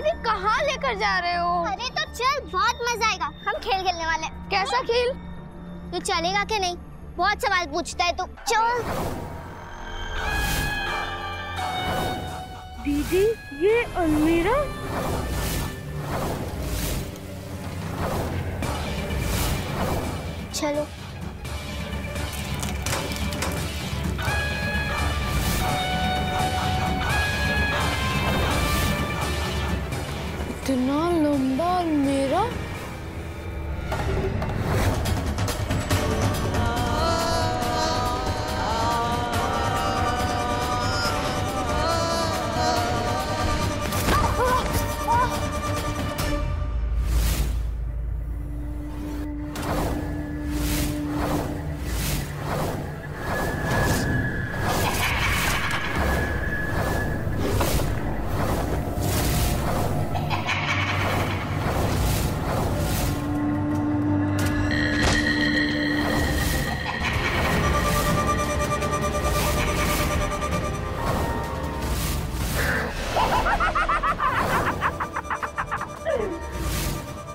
दीदी कहाँ लेकर जा रहे हो? अरे तो चल, बहुत मजा आएगा। हम खेल खेलने वाले। कैसा खेल? तू चलेगा कि नहीं? बहुत सवाल पूछता है तू। चल। दीदी ये अलमीरा? चलो। इतना लंबा अलमीरा?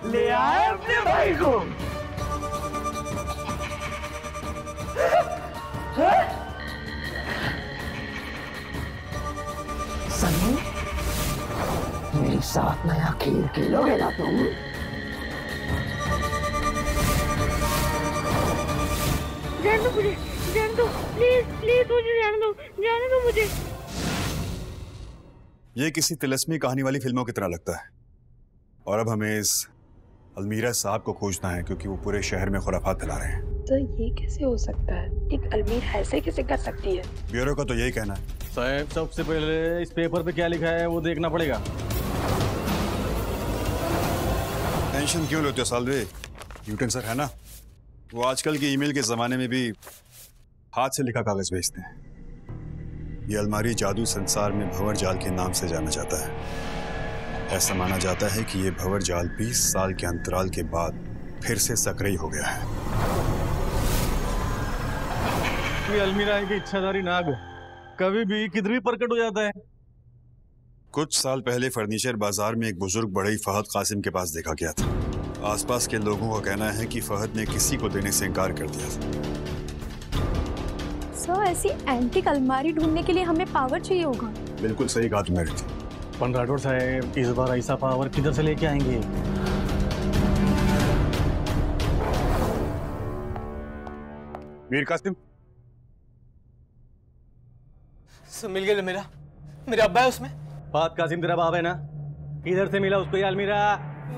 ले आए अपने भाई को। सनी, मेरे साथ नया खेल खेलोगे ना तुम? जान दो मुझे, जान दो, प्लीज प्लीज मुझे जान दो, जाने दो मुझे। ये किसी तिलस्मी कहानी वाली फिल्मों की तरह लगता है। और अब हमें इस अलमीरा साहब को खोजना है क्योंकि वो पूरे शहर में खुराफात फैला रहे हैं। तो ये कैसे हो सकता है? एक अलमीरा ऐसे कैसे कर सकती है? ब्यूरो का तो यही कहना है। साहब, सबसे पहले इस पेपर पे क्या लिखा है वो देखना पड़ेगा। टेंशन क्यों लेते हो सालवे? न्यूटन सर है ना, वो आजकल के ईमेल के जमाने में भी हाथ से लिखा कागज भेजते हैं। ये अलमारी जादू संसार में भंवर जाल के नाम से जाना जाता है। ऐसा माना जाता है कि ये भंवर जाल 20 साल के अंतराल के बाद फिर से सक्रिय हो गया है। ये अलमीरा है कि इच्छाधारी नाग कभी भी किधर भी प्रकट हो जाता है। कुछ साल पहले फर्नीचर बाजार में एक बुजुर्ग बढ़ई फहद कासिम के पास देखा गया था। आसपास के लोगों का कहना है कि फहद ने किसी को देने से इनकार कर दिया था। सर, ऐसी एंटीक अलमारी ढूंढने के लिए हमें पावर चाहिए होगा। बिल्कुल सही कहा तुमने रिद्धि। पर राठौर साहब, इस बार ऐसा पावर किधर से लेके आएंगे? मीर कासिम, मिल गया मेरा अब्बा है उसमें। फहद कासिम तेरा बाप है ना? इधर से मिला उसको ये अलमीरा?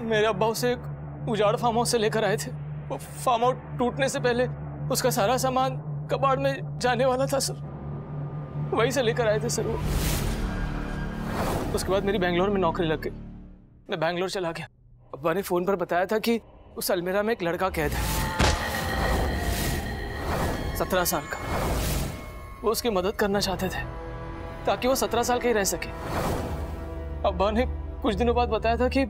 मेरे अब्बा उसे एक उजाड़ फार्म हाउस से लेकर आए थे। वो फार्म हाउस टूटने से पहले उसका सारा सामान कबाड़ में जाने वाला था सर, वहीं से लेकर आए थे सर वो। उसके बाद मेरी बैंगलोर में नौकरी लग गई। मैं बैंगलोर चला गया। अब्बा ने फोन पर बताया था कि उस अलमीरा में एक लड़का कैद है, 17 साल का। वो उसकी मदद करना चाहते थे ताकि वो 17 साल का ही रह सके। अब्बा ने कुछ दिनों बाद बताया था कि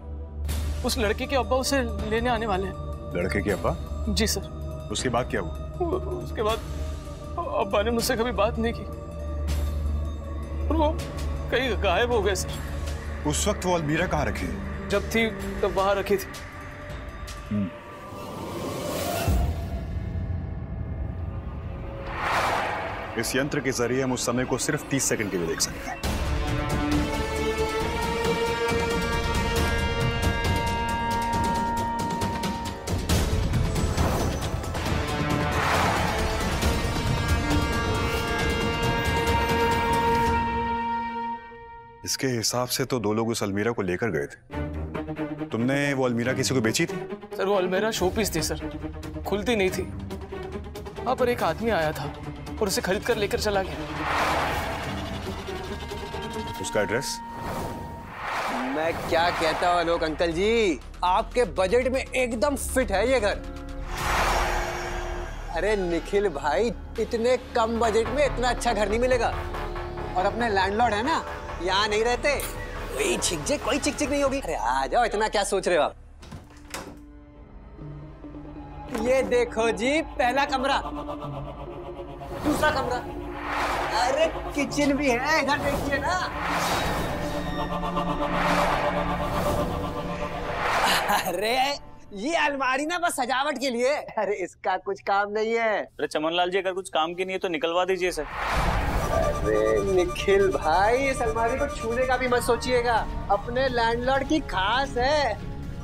उस लड़के के अब्बा उसे लेने आने वाले हैं। लड़के के अब्बा? जी सर। उसके बाद क्या हुआ? उसके बाद अब्बा ने मुझसे कभी बात नहीं की और वो कहीं गायब हो गए सर। उस वक्त वो अलमीरा कहाँ रखी? जब थी तब बाहर रखी थी। इस यंत्र के जरिए हम उस समय को सिर्फ 30 सेकंड के लिए देख सकते हैं। इसके हिसाब से तो 2 लोग उस अलमीरा को लेकर गए थे। तुमने वो अलमीरा किसी को बेची थी? सर वो अलमीरा शोपीस थी सर, खुलती नहीं थी। वहां पर एक आदमी आया था और उसे खरीद कर लेकर चला गया। उसका एड्रेस? मैं क्या कहता हूँ आलोक अंकल जी, आपके बजट में एकदम फिट है ये घर। अरे निखिल भाई, इतने कम बजट में इतना अच्छा घर नहीं मिलेगा। और अपने लैंडलॉर्ड है ना, यहाँ नहीं रहते। कोई चिक नहीं होगी। अरे आ जाओ, इतना क्या सोच रहे हो आप? ये देखो जी, पहला कमरा, दूसरा कमरा, अरे किचन भी है, इधर देखिए ना। अरे ये अलमारी ना बस सजावट के लिए। अरे इसका कुछ काम नहीं है। अरे चमनलाल जी, अगर कुछ काम की नहीं है तो निकलवा दीजिए इसे। अरे निखिल भाई, इस अलमारी को छूने का भी मत सोचिएगा, अपने लैंडलॉर्ड की खास है।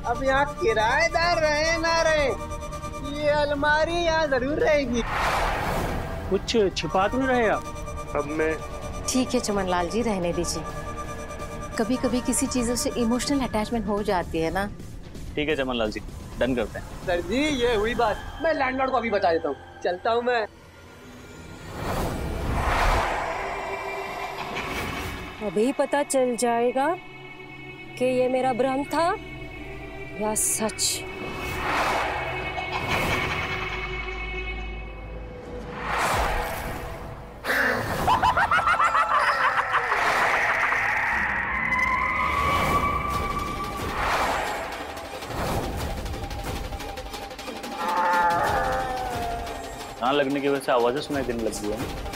अब यहाँ किराएदार रहे ना रहे, ये अलमारी यहाँ जरूर रहेगी। कुछ छिपा तो नहीं रहे आप? अब मैं ठीक है चमनलाल जी, रहने दीजिए। कभी कभी किसी चीजों से इमोशनल अटैचमेंट हो जाती है ना। ठीक है चमनलाल जी, डन करते हैं। सर जी ये हुई बात, मैं लैंडलॉर्ड को अभी बता देता हूँ। चलता हूँ मैं। अभी पता चल जाएगा कि ये मेरा भ्रम था या सच। हाँ, लगने की वजह से आवाजें सुनाई देने लग गई है।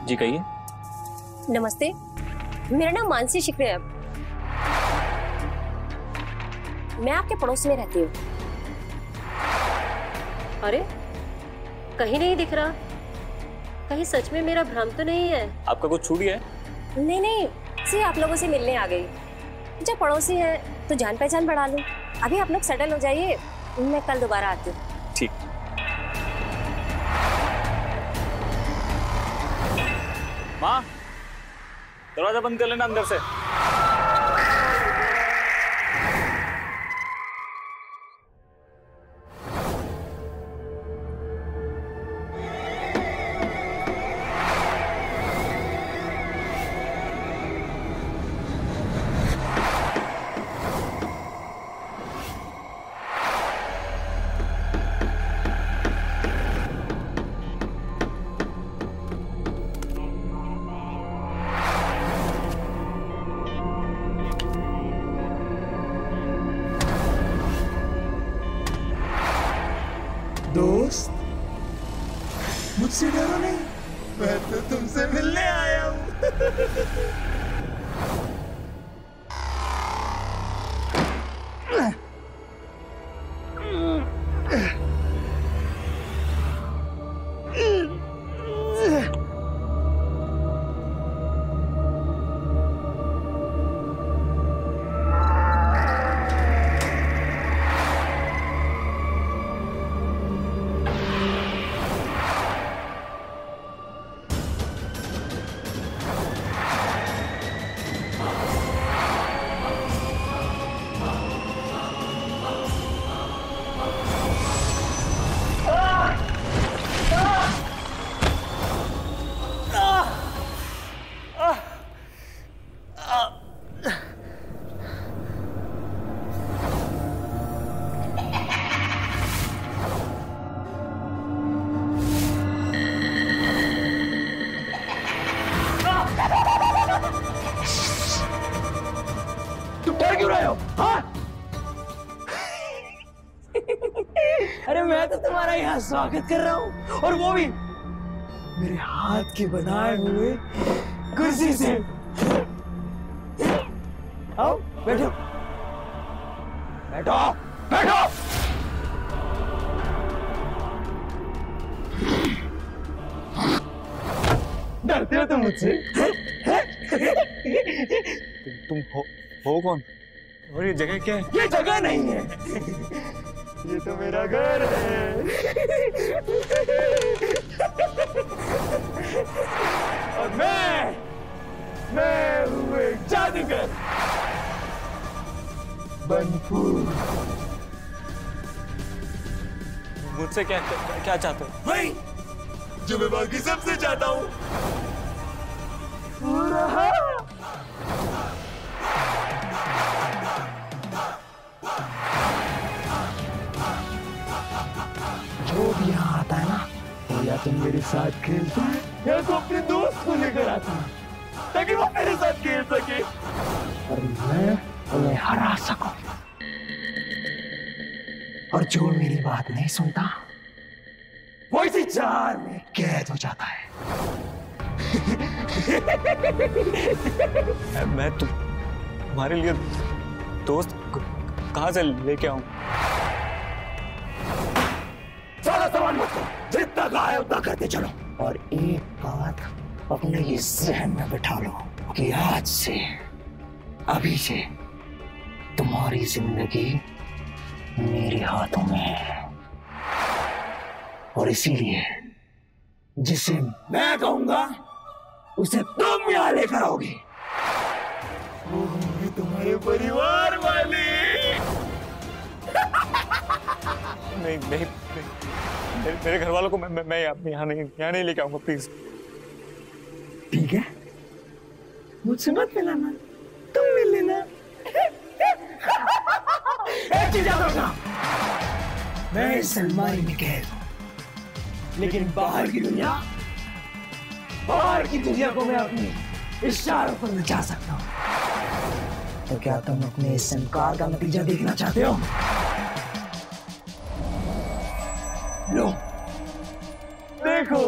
जी कहिए। नमस्ते, मेरा नाम मानसी शिकरे है। मैं आपके पड़ोस में रहती हूँ। अरे कहीं नहीं दिख रहा, कहीं सच में मेरा भ्रम तो नहीं है? आपका कुछ छूट गया है? नहीं नहीं, सिर्फ आप लोगों से मिलने आ गई। जब पड़ोसी है तो जान पहचान बढ़ा लूं। अभी आप लोग सेटल हो जाइए, मैं कल दोबारा आती हूँ। ठीक। माँ, दरवाजा बंद कर लेना अंदर से। दोस्त, मुझसे डरो नहीं, मैं तो तुमसे मिलने आया हूँ। डर क्यों रहे हो? हाँ? अरे मैं तो तुम्हारा यहाँ स्वागत कर रहा हूँ, और वो भी मेरे हाथ के बनाए हुए कुर्सी से। आओ बैठो, बैठो, बैठो। डरते हो तुम मुझसे? तुम हो कौन? और ये जगह क्या है? ये जगह नहीं है, ये तो मेरा घर है। और मैं हूँ एक जादूगर, बनफू। मुझसे क्या चाहते हो? भाई जो मैं बाकी सबसे चाहता हूँ। जो भी यहाँ आता है ना, वो या तो मेरे साथ खेलता है या तो अपने दोस्त को लेकर आता है, ताकि वो मेरे साथ खेल सके और मैं उन्हें हरा सकूं। और जो मेरी बात नहीं सुनता, विचार में कैद हो जाता है। मैं तुम्हारे लिए दोस्त कहाँ से लेके आऊं? सारा सामान मत करो, जितना कहा है उतना करते चलो। और एक बात अपने ये जहन में बिठा लो कि आज से, अभी से तुम्हारी जिंदगी मेरे हाथों में है। और इसीलिए जिसे मैं कहूंगा उसे तुम यहाँ लेकर आओगे। वो होंगे तुम्हारे परिवार वाले। नहीं नहीं, मेरे घर वालों को मैं यहाँ नहीं लेके आऊंगा, प्लीज। ठीक है, मुझसे मत मिलाना, तुम मिल लेना। एक चीज याद रखना, मैं इस अलमारी में कैद हूं, लेकिन बाहर की दुनिया को मैं अपने इशारों पर नचा सकता हूं। तो क्या तुम अपने इस इनकार का नतीजा देखना चाहते हो? लो देखो।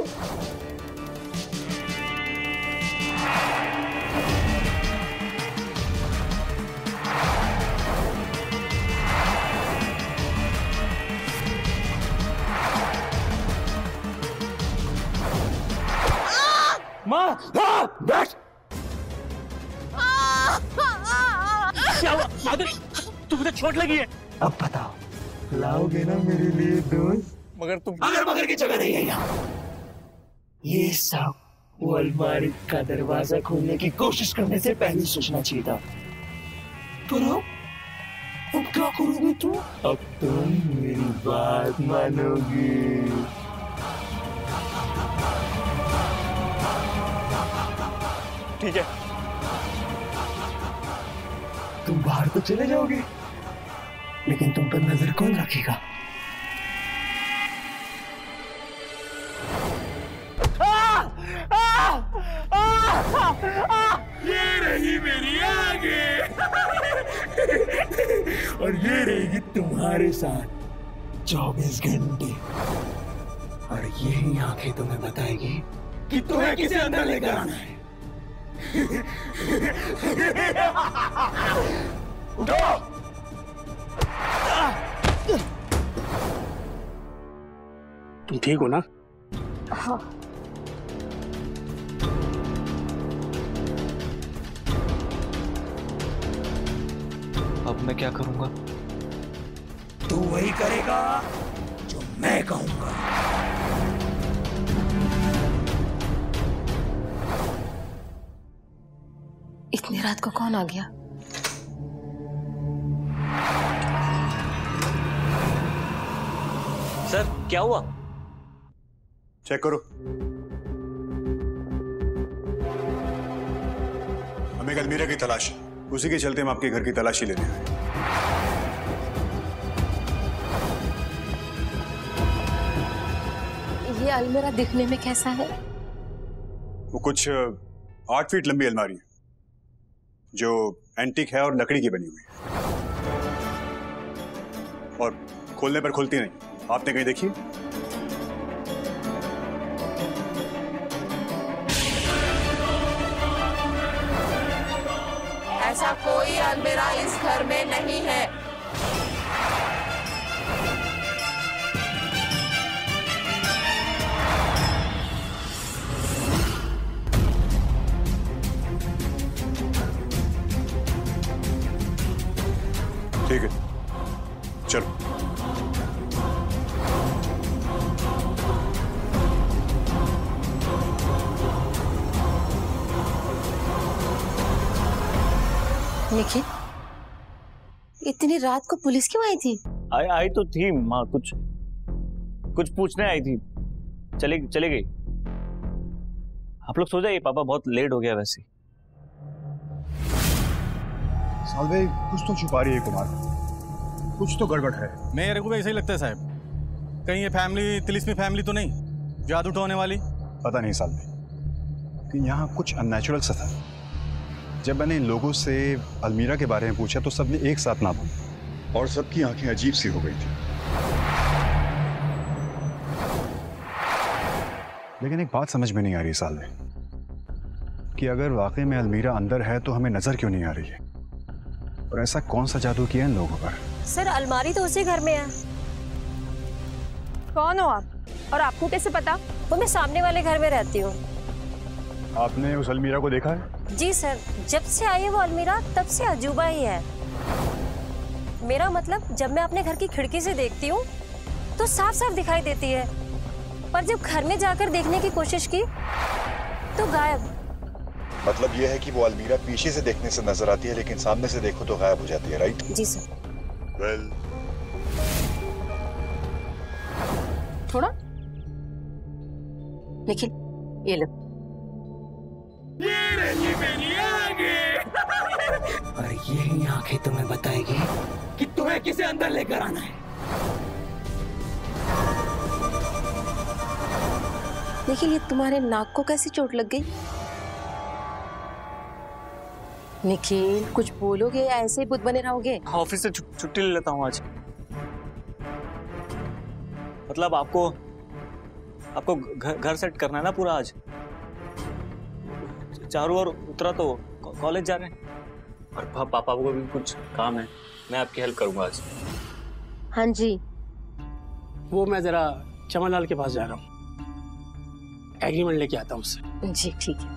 माँ, बैठ। क्या हुआ? माधुरी, तुम्हें तो चोट लगी है। अब बताओ, लाओगे ना मेरे लिए दोस्त? मगर तुम मगर की जगह नहीं है यहाँ। ये सब वो अलमारी का दरवाजा खोलने की कोशिश करने से पहले सोचना चाहिए था। तो अब क्या करोगे तुम? अब तुम मेरी बात मानोगे। ठीक है, तुम बाहर तो चले जाओगे, लेकिन तुम पर नजर कौन रखेगा? ये रही मेरी आगे और ये रहेगी तुम्हारे साथ 24 घंटे। और यही आंखें तुम्हें बताएगी कि तुम्हें किसे अंदर लेकर आना है। उठो! तुम ठीक हो ना? हाँ। अब मैं क्या करूंगा? तू वही करेगा जो मैं कहूंगा। इतनी रात को कौन आ गया? सर, क्या हुआ? चेक करो। हमें एक अलमीरा की तलाश है, उसी के चलते हम आपके घर की तलाशी लेने आए। ये अलमीरा दिखने में कैसा है? वो कुछ 8 फीट लंबी अलमारी है जो एंटीक है और लकड़ी की बनी हुई है, और खोलने पर खुलती नहीं। आपने कहीं देखी? ऐसा कोई अलमीरा इस घर में नहीं है। ठीक है, चलो। निखिल, इतनी रात को पुलिस क्यों आई थी? आई तो थी माँ, कुछ पूछने आई थी, चली गई। आप लोग सो जाइए, पापा बहुत लेट हो गया वैसे। सालवे, कुछ तो छुपा रही है कुमार, कुछ तो गड़बड़ है। मेरे को भी ऐसा ही लगता है साहब, कहीं ये फैमिली तिलिस्मी फैमिली तो नहीं, जादू टोने वाली? पता नहीं सालवे, कि यहाँ कुछ अननेचुरल सा था। जब मैंने इन लोगों से अलमीरा के बारे में पूछा तो सबने एक साथ ना बोला और सबकी आंखें अजीब सी हो गई थी। लेकिन एक बात समझ में नहीं आ रही सालवे कि अगर वाकई में अलमीरा अंदर है तो हमें नजर क्यों नहीं आ रही है? और ऐसा कौन सा जादू किया इन लोगों पर? सर अलमारी तो उसी घर में है। कौन हो आप और आपको कैसे पता? वो मैं सामने वाले घर में रहती हूँ। आपने उस अलमीरा को देखा है? जी सर, जब से आई है वो अलमीरा तब से अजूबा ही है। मेरा मतलब जब मैं अपने घर की खिड़की से देखती हूँ तो साफ साफ दिखाई देती है, पर जब घर में जाकर देखने की कोशिश की तो गायब। मतलब ये है कि वो अलमीरा पीछे से देखने से नजर आती है लेकिन सामने से देखो तो गायब हो जाती है, राइट? जी सर। वेल थोड़ा निखिल, ये लो। ये रही मेरी आगे। और यही आंखें तुम्हें बताएगी कि तुम्हें किसे अंदर लेकर आना है। निखिल, ये तुम्हारे नाक को कैसी चोट लग गई? निखिल, कुछ बोलोगे या ऐसे ही बुत बने रहोगे? ऑफिस से छुट्टी ले लेता हूँ आज। मतलब आपको घर सेट करना है ना पूरा आज। चारू और उत्तरा तो कॉलेज जा रहे हैं और पापा को भी कुछ काम है। मैं आपकी हेल्प करूंगा आज। हाँ जी। वो मैं जरा चमनलाल के पास जा रहा हूँ, एग्रीमेंट लेके आता हूँ उससे। जी ठीक है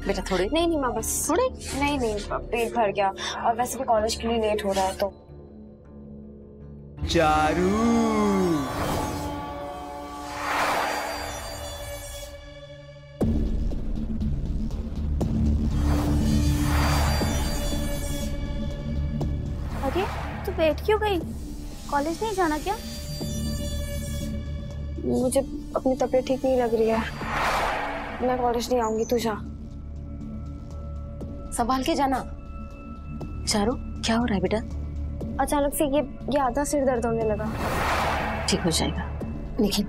बेटा। थोड़े नहीं माँ, बस थोड़े। नहीं पेट भर गया और वैसे भी कॉलेज के लिए लेट हो रहा है तो। चारू अरे तू बैठ क्यों गई? कॉलेज नहीं जाना क्या? मुझे अपनी तबीयत ठीक नहीं लग रही है, मैं कॉलेज नहीं आऊंगी। तू जा। संभाल के जाना। चारू, क्या हो रहा है बेटा? अचानक से ये आधा सिर दर्द होने लगा। ठीक हो जाएगा। निखिल,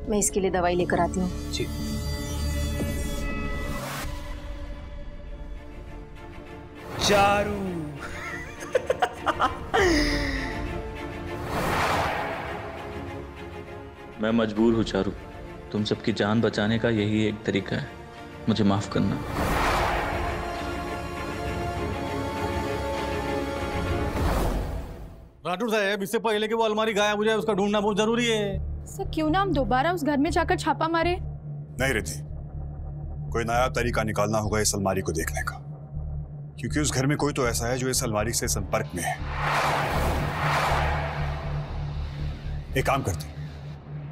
मैं इसके लिए दवाई लेकर आती हूँ। जी। चारू मैं मजबूर हूँ चारू, तुम सबकी जान बचाने का यही एक तरीका है, मुझे माफ करना। राठौर साहब, इससे पहले कि वो अलमारी गायब हो जाए उसका ढूंढना बहुत जरूरी है। सर क्यों ना हम दोबारा उस घर में जाकर छापा मारे? नहीं रिद्धि, कोई नया तरीका निकालना होगा इस अलमारी को देखने का, क्योंकि उस घर में कोई तो ऐसा है जो इस अलमारी से संपर्क में है। एक काम करते हैं,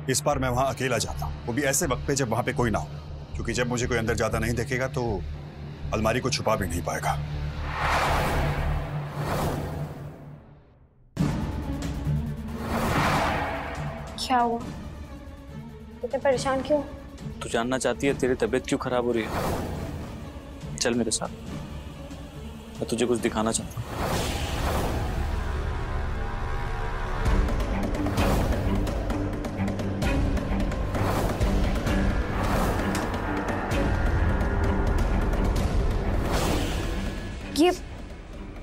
इस बार मैं वहां अकेला जाता हूं, वो भी ऐसे वक्त पे जब वहां पे कोई ना हो, क्योंकि जब मुझे कोई अंदर ज्यादा नहीं देखेगा तो अलमारी को छुपा भी नहीं पाएगा। क्या हुआ? इतने परेशान क्यों? तू जानना चाहती है तेरी तबीयत क्यों खराब हो रही है? चल मेरे साथ, मैं तुझे कुछ दिखाना चाहता हूँ।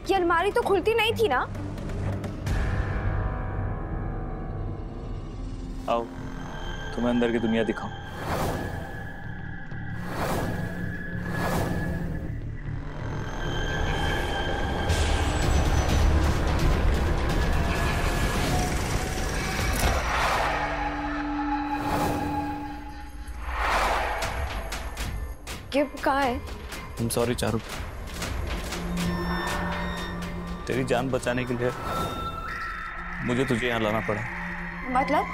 ये अलमारी तो खुलती नहीं थी ना? आओ तुम्हें अंदर की दुनिया दिखाऊं। गिफ्ट कहाँ है? I'm sorry चारू, तेरी जान बचाने के लिए मुझे तुझे यहाँ लाना पड़ा। मतलब?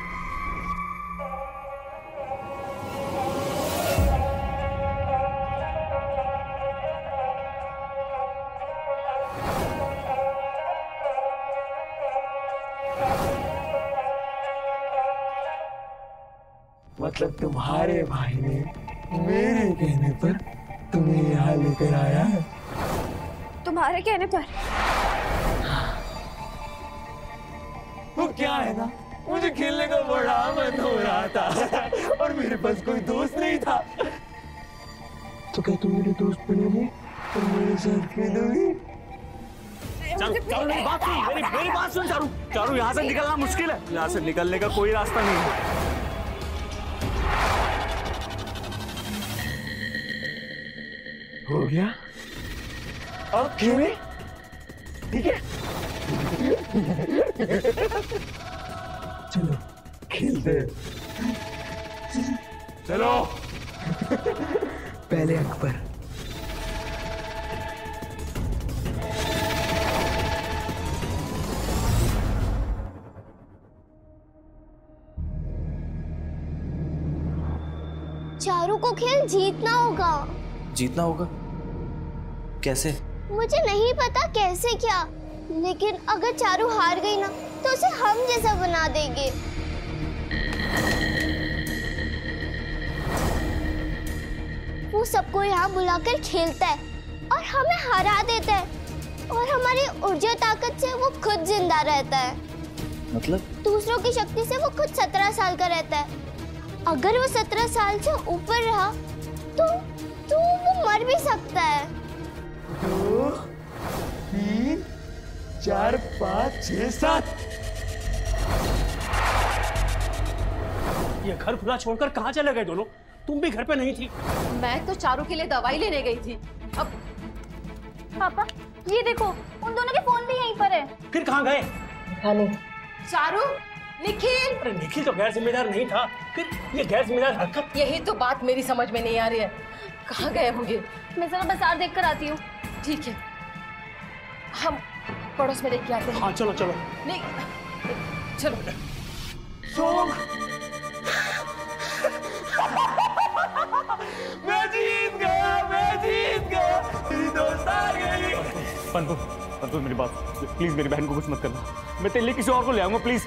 मतलब तुम्हारे भाई ने मेरे कहने पर तुम्हें यहाँ लेकर आया है? तुम्हारे कहने पर? वो क्या है ना, मुझे खेलने का बड़ा मन हो रहा था और मेरे पास कोई दोस्त नहीं था। तो क्या तुम मेरे दोस्त बनोगे और मेरे साथ खेलोगी? चारू मेरी बात सुन चारू। चारू यहाँ से निकलना मुश्किल है, यहाँ से निकलने का कोई रास्ता नहीं है। हो गया? अब खेले? ठीक है? चलो खेलते हैं। चलो। पहले अंक पर। चारू को खेल जीतना होगा। जीतना होगा? कैसे? मुझे नहीं पता कैसे क्या, लेकिन अगर चारू हार गई ना तो उसे हम जैसा बना देंगे। वो सबको यहाँ बुलाकर खेलता है और हमें हरा देता है और हमारी ऊर्जा ताकत से वो खुद जिंदा रहता है। मतलब? दूसरों की शक्ति से वो खुद 17 साल का रहता है। अगर वो 17 साल से ऊपर रहा तो वो मर भी सकता है। 2, 3, 4, 5, 6, 7। ये घर खुला छोड़कर कहाँ चले गए दोनों? तुम भी घर पे नहीं थी। मैं तो चारू के लिए दवाई लेने गई थी। अब पापा ये देखो, उन दोनों के फोन भी यहीं पर है। फिर कहाँ गए? चारू, निखिल। अरे निखिल तो गैर जिम्मेदार नहीं था, फिर ये गैर जिम्मेदार हरकत। यही तो बात मेरी समझ में नहीं आ रही है, कहाँ गए होंगे? मैं जरा बाजार देख कर आती हूँ। ठीक है, हम पड़ोस में देख के आते हैं। हाँ चलो चलो। नहीं चलो। मैं जीत गया, मैं जीत गया, मेरी दोस्त आ गई। पंतु मेरी बात, प्लीज मेरी बहन को कुछ मत करना। मैं तेरे लिए किसी और को ले आऊंगा, प्लीज।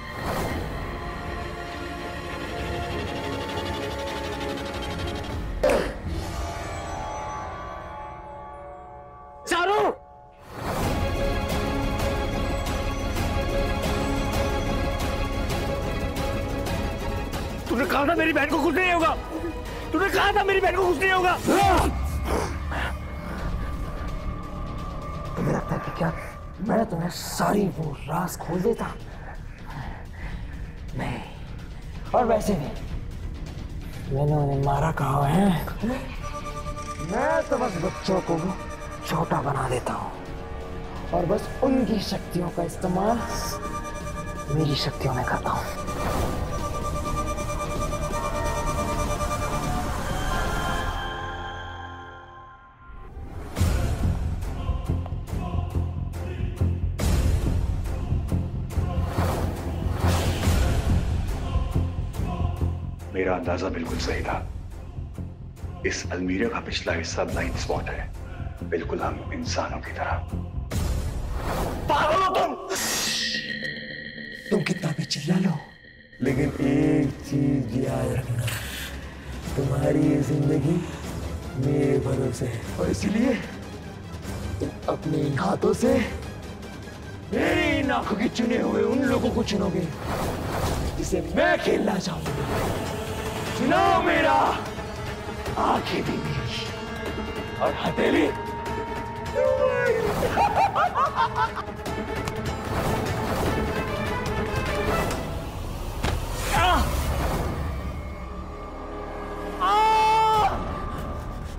चारू! तूने कहा था मेरी बहन को कुछ नहीं होगा। तूने कहा था मेरी बहन को कुछ नहीं होगा। तुम्हें लगता है कि क्या मैं तुम्हें सारी वो राज खोल देता? नहीं। और वैसे भी मैंने उन्हें मारा कहाँ है? मैं तो बस बच्चों को छोटा बना देता हूँ और बस उनकी शक्तियों का इस्तेमाल मेरी शक्तियों में करता हूँ। मेरा अंदाजा बिल्कुल सही था। इस अलमीरे का पिछला हिस्सा ब्लाइंड स्पॉट है, बिल्कुल हम इंसानों की तरह। पागल हो तुम कितना भी चिल्ला लो, लेकिन एक चीज याद रखना, तुम्हारी ये जिंदगी मेरे भरोसे है और इसलिए तुम अपने इन हाथों से मेरी इन आंखों के चुने हुए उन लोगों को चुनोगे जिसे मैं खेलना चाहूंगा। चुनाव मेरा, आंखें भी मेरी और हथेली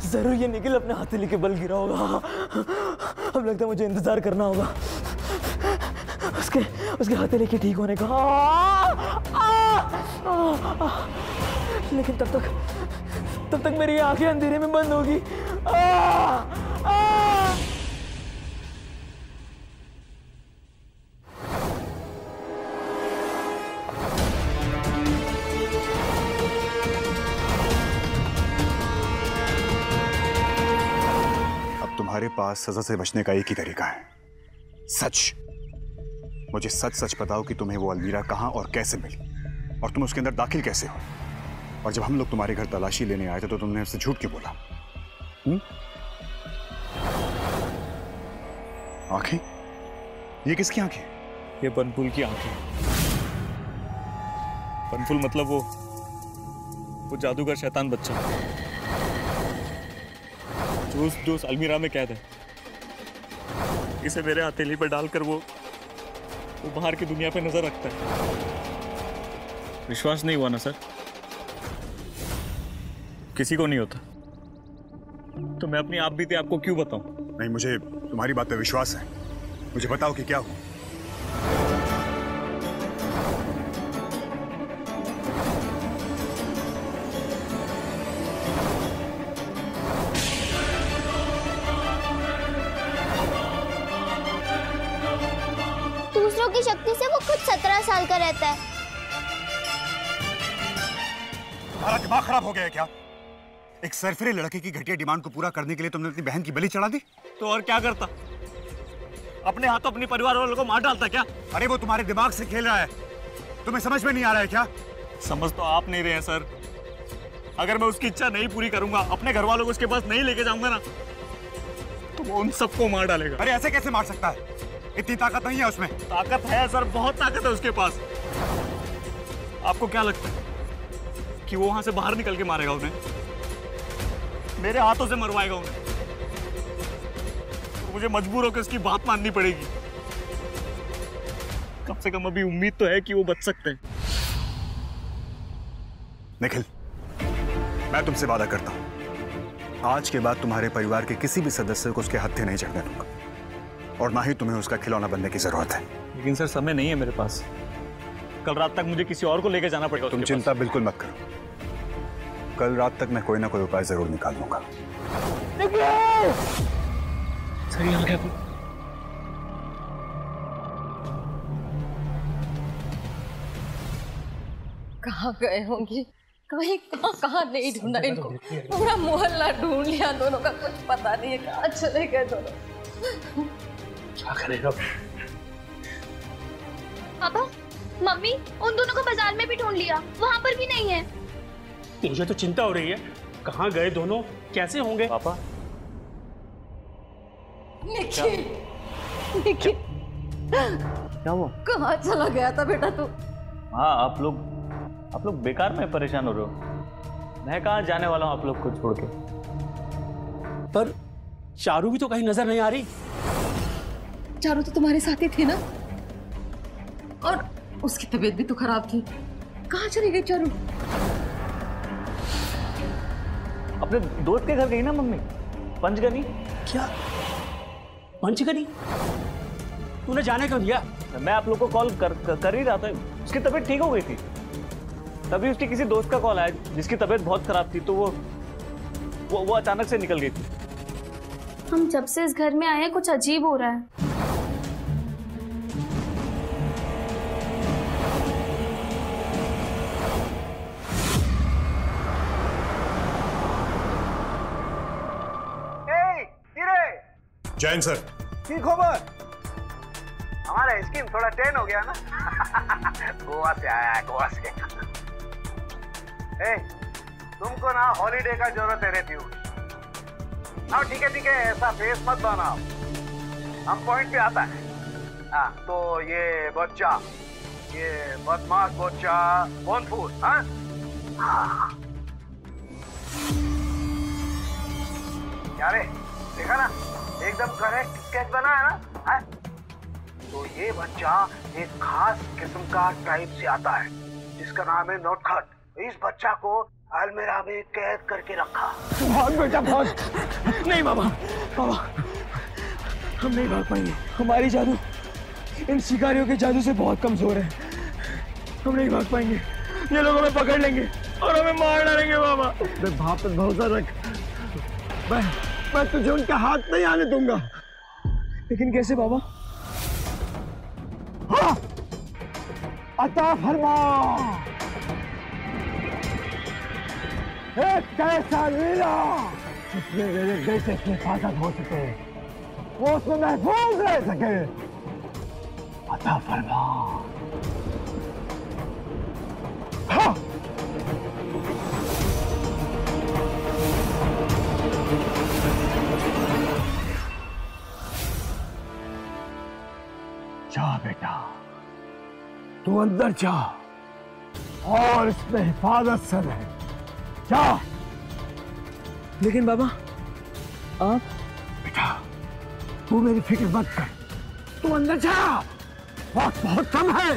जरूर ये निखिल अपने हथेली के बल गिरा होगा। अब लगता है मुझे इंतजार करना होगा उसके हथेली के ठीक होने का। लेकिन तब तक मेरी आंखें अंधेरे में बंद होगी। अब तुम्हारे पास सजा से बचने का एक ही तरीका है, सच। मुझे सच सच बताओ कि तुम्हें वो अलमीरा कहां और कैसे मिली और तुम उसके अंदर दाखिल कैसे हो। और जब हम लोग तुम्हारे घर तलाशी लेने आए थे तो तुमने उससे झूठ क्यों बोला? आंखें? ये किसकी आंखें? ये बनफूल की आंखें। बनफूल मतलब वो जादूगर शैतान बच्चा जो उस अलमीरा में कैद है। इसे मेरे हथेली पर डालकर वो बाहर की दुनिया पे नजर रखता है। विश्वास नहीं हुआ ना सर? किसी को नहीं होता। तो मैं अपनी आप बीती आपको क्यों बताऊं? नहीं, मुझे तुम्हारी बात पे विश्वास है। मुझे बताओ कि क्या हुआ। दूसरों की शक्ति से वो खुद 17 साल का रहता है। तुम्हारा दिमाग खराब हो गया है क्या? एक सरफरे लड़के की घटिया डिमांड को पूरा करने के लिए तुमने अपनी बहन की बलि चढ़ा दी? तो और क्या करता? अपने हाथों अपने परिवार वालों को मार डालता क्या? अरे वो तुम्हारे दिमाग से खेल रहा है, तुम्हें समझ में नहीं आ रहा है क्या? समझ तो आप नहीं रहे हैं सर। अगर मैं उसकी इच्छा नहीं पूरी करूंगा, अपने घर वालों को उसके पास नहीं लेके जाऊंगा ना, तो वो उन सबको मार डालेगा। अरे ऐसे कैसे मार सकता है? इतनी ताकत नहीं है उसमें। ताकत है सर, बहुत ताकत है उसके पास। आपको क्या लगता है कि वो वहां से बाहर निकल के मारेगा उन्हें? मेरे हाथों से मरवाएगा उन्हें। तो मुझे मजबूर होकर उसकी बात माननी पड़ेगी। कम से कम अभी उम्मीद तो है कि वो बच सकते हैं। निखिल, मैं तुमसे वादा करता हूं, आज के बाद तुम्हारे परिवार के किसी भी सदस्य को उसके हत्थे नहीं चढ़ने दूंगा, और ना ही तुम्हें उसका खिलौना बनने की जरूरत है। लेकिन सर समय नहीं है मेरे पास। कल रात तक मुझे किसी और को लेकर जाना पड़ेगा। तुम चिंता बिल्कुल मत करो, कल रात तक मैं कोई ना कोई उपाय जरूर निकाल लूंगा। सर यहाँ क्या? कहाँ गए होंगे? कहीं कहाँ नहीं ढूंढा इनको। पूरा मोहल्ला ढूंढ लिया, दोनों का कुछ पता नहीं है कहाँ चले गए दोनों। क्या करेगा? पापा, मम्मी, उन दोनों को बाजार में भी ढूंढ लिया, वहाँ पर भी नहीं है। मुझे तो चिंता हो रही है, कहाँ गए दोनों, कैसे होंगे? पापा, निखिल, निखिल, क्या हुआ? कहाँ चला गया था बेटा तू? हाँ, आप लोग बेकार में परेशान हो रहे हो। मैं कहाँ जाने वाला हूँ आप लोग को छोड़ के। पर चारू भी तो कहीं नजर नहीं आ रही। चारू तो तुम्हारे साथ ही थी ना, और उसकी तबीयत भी तो खराब थी। कहाँ चली गई चारू? अपने दोस्त के घर गई ना मम्मी, पंचगनी। क्या पंचगनी? तूने जाने क्यों दिया? मैं आप लोग को कॉल कर ही रहा था, उसकी तबीयत ठीक हो गई थी। तभी उसके किसी दोस्त का कॉल आया जिसकी तबीयत बहुत खराब थी, तो वो अचानक से निकल गई थी। हम जब से इस घर में आए हैं कुछ अजीब हो रहा है। जैन सर, की खबर? हमारा स्कीम थोड़ा टेन हो गया ना। गोवा से आया है, गोवा से। तुमको ना हॉलीडे का जरूरत है रहती हूँ। हाँ ठीक है, ऐसा फेस मत बनाओ, हम पॉइंट पे आता है। हाँ तो ये बच्चा, ये बदमाश बच्चा कौन फूल? हाँ क्या रे, देखा ना, एकदम करेक्ट स्केच बना है ना। हाँ? तो ये बच्चा एक खास किस्म का टाइप से आता है जिसका नाम है नोटखट। इस बच्चा को अलमीरा में कैद करके रखा। भाग बेटा भाग। नहीं बाबा, हम नहीं भाग पाएंगे। हमारी जादू इन शिकारियों के जादू से बहुत कमजोर है, हम नहीं भाग पाएंगे। ये लोग हमें पकड़ लेंगे और हमें मार डालेंगे बाबा। मैं भाप पर भरोसा रख, मैं तुझे उनका हाथ नहीं आने दूंगा। लेकिन कैसे बाबा? हाँ, अता फरमा एक कैसा लीला जिसमें मेरे बेटे की हिफाजत हो सके, वो उसमें महफूज रह सके। अता फरमा। हाँ। जा बेटा, तू अंदर जा और इसमें हिफाजत से रह। जा। लेकिन बाबा आप? बेटा तू मेरी फिक्र मत कर, तू अंदर जा, वक्त बहुत कम है।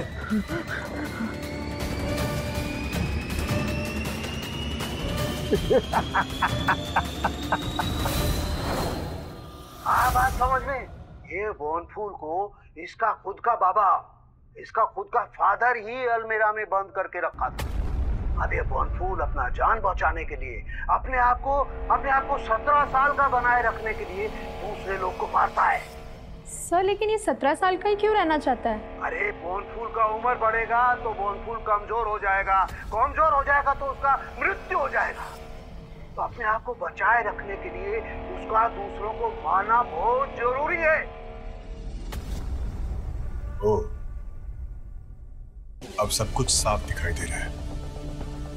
हाँ, बात समझ में। ये बोनफूल को इसका खुद का बाबा, इसका खुद का फादर ही अलमीरा में बंद करके रखा था। अब ये बोनफूल अपना जान बचाने के लिए, अपने आप को 17 साल का बनाए रखने के लिए दूसरे लोग को मारता है। सर लेकिन ये 17 साल का ही क्यों रहना चाहता है? अरे बोनफूल का उम्र बढ़ेगा तो बोनफूल कमजोर हो जाएगा, कमजोर हो जाएगा तो उसका मृत्यु हो जाएगा। तो अपने आप को बचाए रखने के लिए उसका दूसरों को मारना बहुत जरूरी है। ओ, अब सब कुछ साफ दिखाई दे रहा है।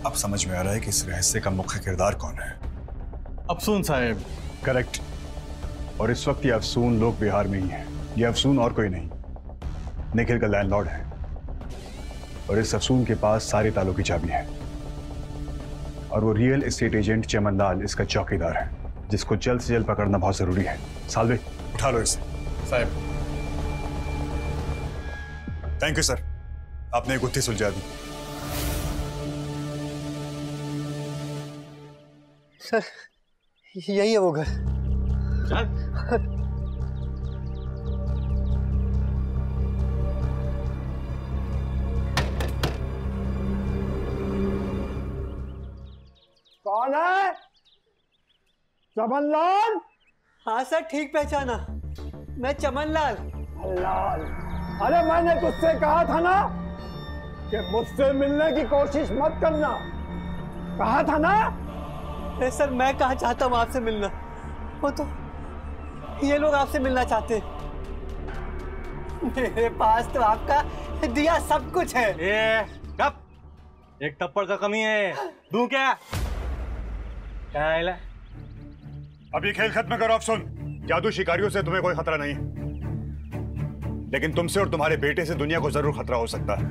अब समझ में आ रहा है कि इस रहस्य का मुख्य किरदार कौन है। अफसून साहब। करेक्ट। और इस वक्त ये अफसून लोग बिहार में ही है। ये अफसून और कोई नहीं, निखिल का लैंडलॉर्ड है। और इस अफसून के पास सारे तालों की चाबी है। और वो रियल एस्टेट एजेंट चमनलाल इसका चौकीदार है, जिसको जल्द से जल्द पकड़ना बहुत जरूरी है। सालवे, उठा लो इसे। साहब। थैंक यू सर, आपने एक गुत्थी सुलझा दी। सर, यही है वो घर। कौन है? चमनलाल? हाँ सर, ठीक पहचाना, मैं चमनलाल। लाल, अरे मैंने तुझसे कहा था ना कि मुझसे मिलने की कोशिश मत करना, कहा था ना? अरे सर, मैं कहाँ चाहता हूँ आपसे मिलना, वो तो ये लोग आपसे मिलना चाहते हैं। मेरे पास तो आपका दिया सब कुछ है। ये कब? एक थप्पड़ का कमी है, दूं क्या? क्या है? अभी खेल खत्म करो अफसून। जादू शिकारियों से तुम्हें कोई खतरा नहीं है, लेकिन तुमसे और तुम्हारे बेटे से दुनिया को जरूर खतरा हो सकता है।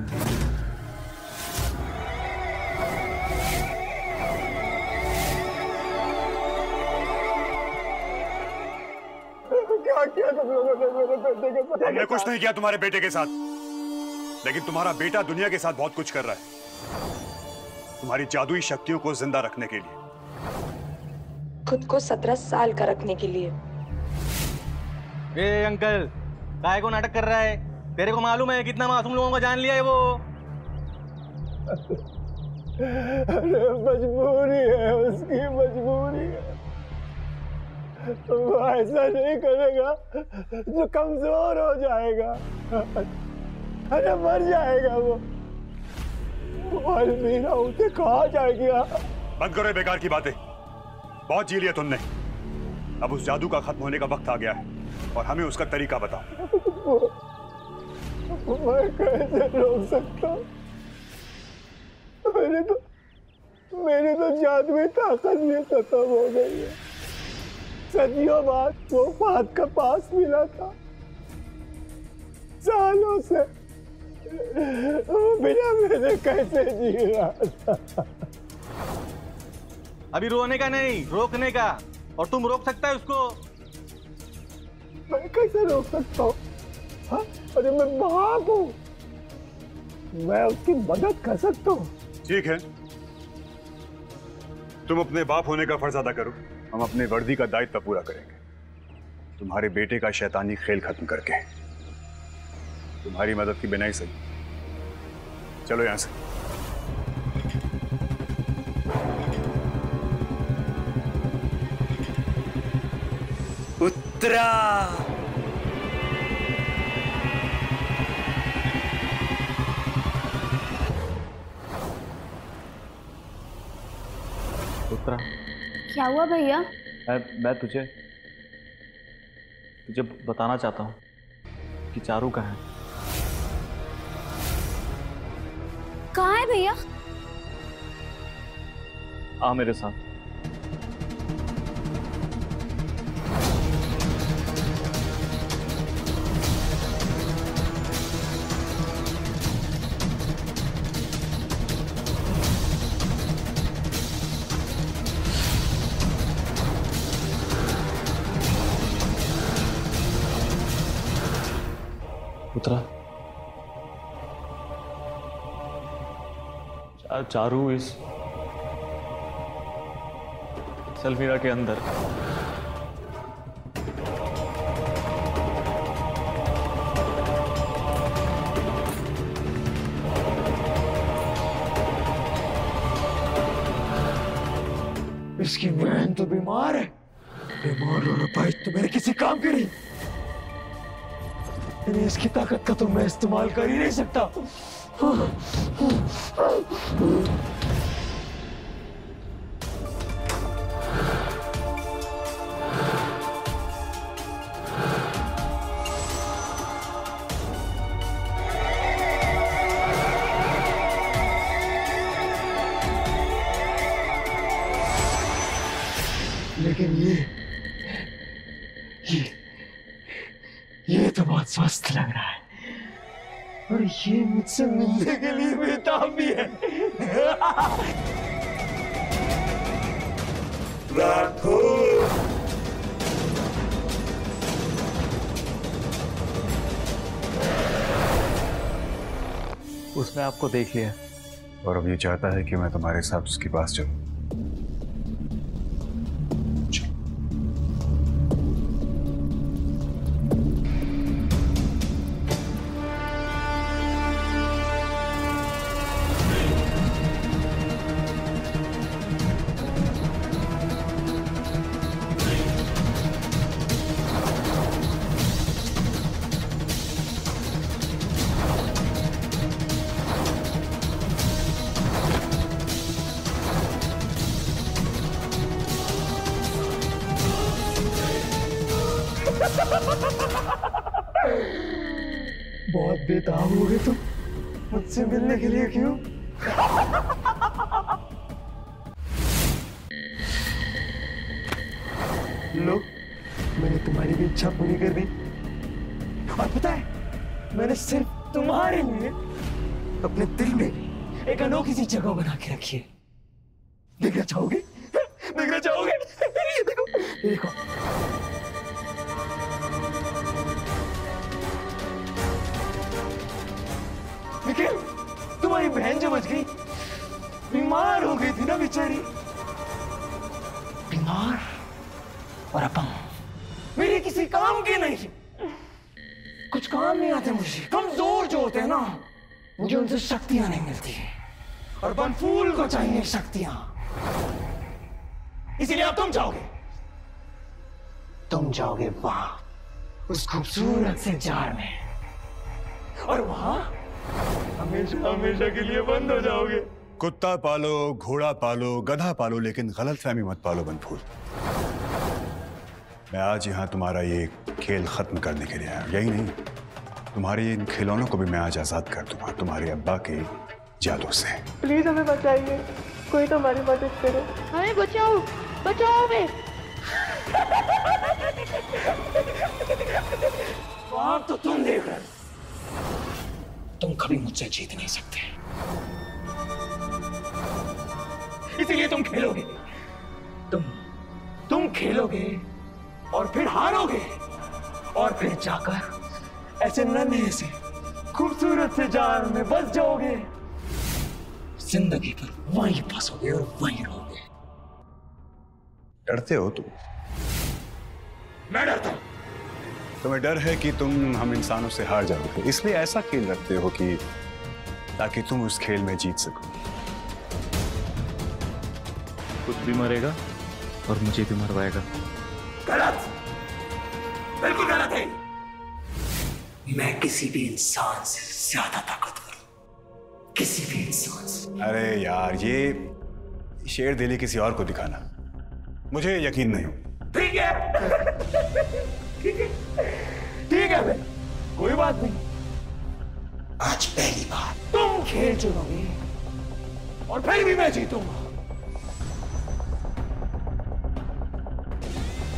क्या किया तुम लोगों ने मेरे बेटे के साथ? हमने कुछ नहीं किया तुम्हारे बेटे के साथ, लेकिन तुम्हारा बेटा दुनिया के साथ बहुत कुछ कर रहा है, तुम्हारी जादुई शक्तियों को जिंदा रखने के लिए, खुद को 17 साल का रखने के लिए। ए अंकल, काहे को नाटक कर रहा है? तेरे को मालूम है कितना मासूम लोगों को जान लिया है वो? अरे मजबूरी है, उसकी मजबूरी है। वो ऐसा नहीं करेगा जो कमजोर हो जाएगा, अरे मर जाएगा वो। अलमीरा उसे कहा जाएगी। बंद करो बेकार की बातें, बहुत जी लिया तुमने। अब उस जादू का खत्म होने का वक्त आ गया है और हमें उसका तरीका बताओ। मैं कैसे रोक सकता हूँ? मेरी तो जादुई ताकत भी खत्म हो गई है। सदियों बाद वो फात का पास मिला था, सालों से वो बिना मेरे कैसे जी रहा था। अभी रोने का नहीं, रोकने का। और तुम रोक सकता है उसको? मैं कैसे रोक सकता हूँ? हाँ? अरे मैं बाप हूँ, मैं उसकी मदद कर सकता हूँ। ठीक है, तुम अपने बाप होने का फर्ज अदा करो, हम अपने वर्दी का दायित्व पूरा करेंगे, तुम्हारे बेटे का शैतानी खेल खत्म करके। तुम्हारी मदद की बिना ही सही। चलो यहां से। उत्तरा। उत्तरा, क्या हुआ भैया? मैं तुझे बताना चाहता हूँ कि चारू कहाँ है। कहाँ है भैया? आ मेरे साथ। उत्तरा, चारू अलमीरा के अंदर। इसकी बहन तो बीमार है। बीमार और अपाहिज तो मेरे किसी काम की नहीं। इसकी ताकत का तो मैं इस्तेमाल कर ही नहीं सकता। लेकिन ये तो बहुत स्वस्थ लग रहा है और ये मुझसे मिलने के लिए बेताब भी है। उसने आपको देख लिया और अब ये चाहता है कि मैं तुम्हारे साथ उसके पास चलूं। बहुत बेताब हो गए तुम मुझसे मिलने के लिए। क्यों? लो, मैंने तुम्हारी भी इच्छा पूरी कर दी। और पता है, मैंने सिर्फ तुम्हारे लिए अपने दिल में एक अनोखी सी जगह बना के रखी है। देखना चाहोगे? देखना चाहोगे? ये देखो, ये देखो। निखिल, तुम्हारी बहन जो बच गई, बीमार हो गई थी ना बेचारी। बीमार और अपंग, मेरे किसी काम की नहीं। कुछ काम नहीं आते मुझे। कमजोर जो होते हैं ना, मुझे उनसे शक्तियां नहीं मिलती और बनफूल को चाहिए शक्तियां। इसीलिए अब तुम जाओगे वहां उस खूबसूरत से जार में, और वहां हमेशा हमेशा के लिए बंद हो जाओगे। कुत्ता पालो, घोड़ा पालो, गधा पालो, लेकिन गलतफहमी मत पालो बनफूल। मैं आज यहाँ तुम्हारा ये खेल खत्म करने के लिए आया। यही नहीं, तुम्हारे इन खिलौनों को भी मैं आज आजाद कर दूंगा तुम्हारे अब्बा के जादू से। प्लीज हमें बचाइए, कोई तो हमारी मदद करे। हमें बचाओ, बचाओ हमें। आप तो तुम देख रहे, तुम कभी मुझसे जीत नहीं सकते, इसीलिए तुम खेलोगे। तुम खेलोगे और फिर हारोगे और फिर जाकर ऐसे नन्हे से खूबसूरत से जार में बस जाओगे। जिंदगी पर वहीं फंसोगे और वहीं रहोगे। डरते हो तुम? मैं डरता हूं। तुम्हें डर है कि तुम हम इंसानों से हार जाओगे, इसलिए ऐसा खेल रखते हो कि ताकि तुम उस खेल में जीत सको। खुद भी मरेगा और मुझे भी मरवाएगा। गलत, बिल्कुल गलत है। मैं किसी भी इंसान से ज्यादा ताकतवर हूं, किसी भी इंसान से। अरे यार, ये शेर दिली किसी और को दिखाना, मुझे यकीन नहीं। ठीक है, ठीक है भाई, कोई बात नहीं। आज पहली बार तुम खेल चुनोगे और फिर भी मैं जीतूंगा।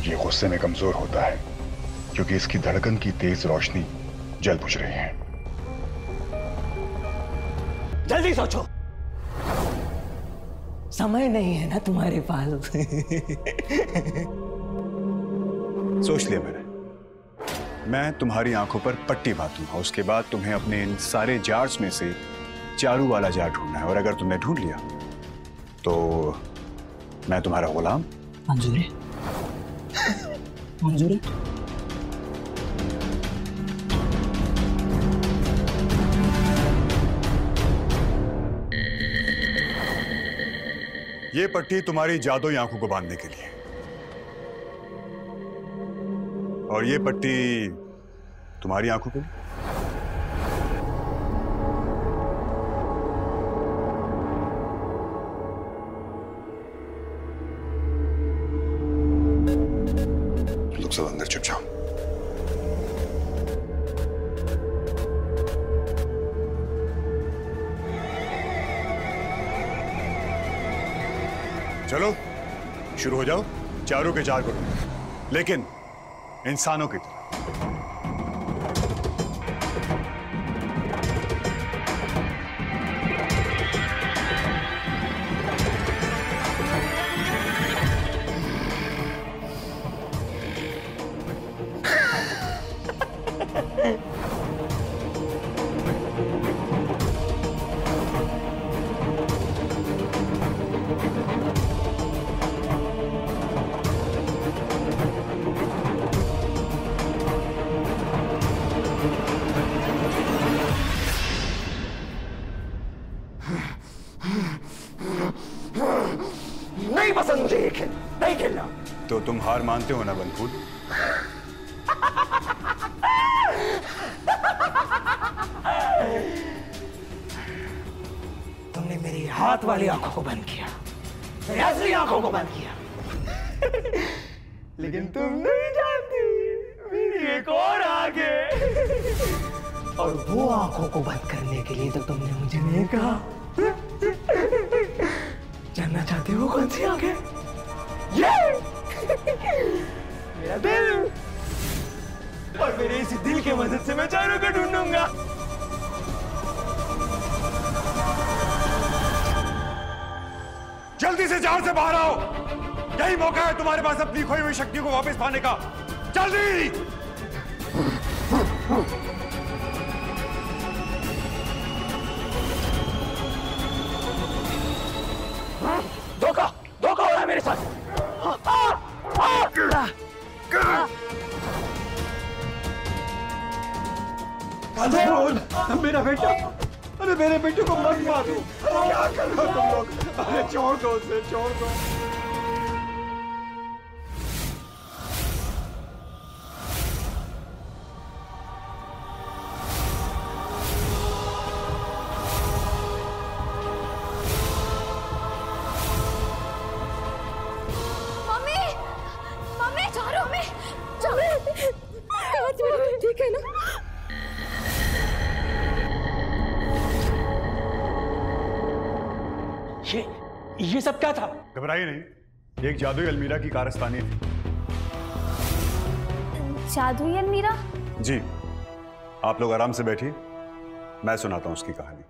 ये गुस्से में कमजोर होता है क्योंकि इसकी धड़कन की तेज रोशनी जल बुझ रही है। जल्दी सोचो, समय नहीं है ना तुम्हारे पास। सोच लिया मैंने। मैं तुम्हारी आंखों पर पट्टी बांधूंगा, उसके बाद तुम्हें अपने इन सारे जार्स में से चारू वाला जार ढूंढना है, और अगर तुमने ढूंढ लिया तो मैं तुम्हारा गुलाम मंजूरी मंजूरी ये पट्टी तुम्हारी जादुई आंखों को बांधने के लिए, और ये पट्टी तुम्हारी आंखों के लिए। लोग सब अंदर चुप जाओ। चलो शुरू हो जाओ, चारों के चार करो, लेकिन इंसानों की तरह। नहीं पसंद मुझे ये खेल, नहीं खेलना। तो तुम हार मानते हो ना बनफूल? तुमने मेरी हाथ वाली आंखों को बंद किया, मेरी असली आंखों को बंद किया, लेकिन तुम नहीं जानती मेरी एक और आंख है, और वो आंखों को बंद करने के लिए तो तुमने मुझे नहीं कहा। जानना चाहते हो कौन सी आंख है? ये मेरा दिल, और मेरे इसी दिल की मदद से मैं चारों को ढूंढूंगा। जल्दी से जान से बाहर आओ, यही मौका है तुम्हारे पास अपनी खोई हुई शक्ति को वापस पाने का। जल्दी! धोखा धोखा हो रहा है मेरे साथ। मेरा बेटा, अरे मेरे बेटे को मत मारो, क्या कर रहे हो तुम लोग? अरे छोड़ दो उसे, छोड़ दो। ठीक है ना? ये सब क्या था? घबराइए नहीं, एक जादुई अलमीरा की कारस्तानी थी। जादुई अलमीरा? जी, आप लोग आराम से बैठिए, मैं सुनाता हूं उसकी कहानी।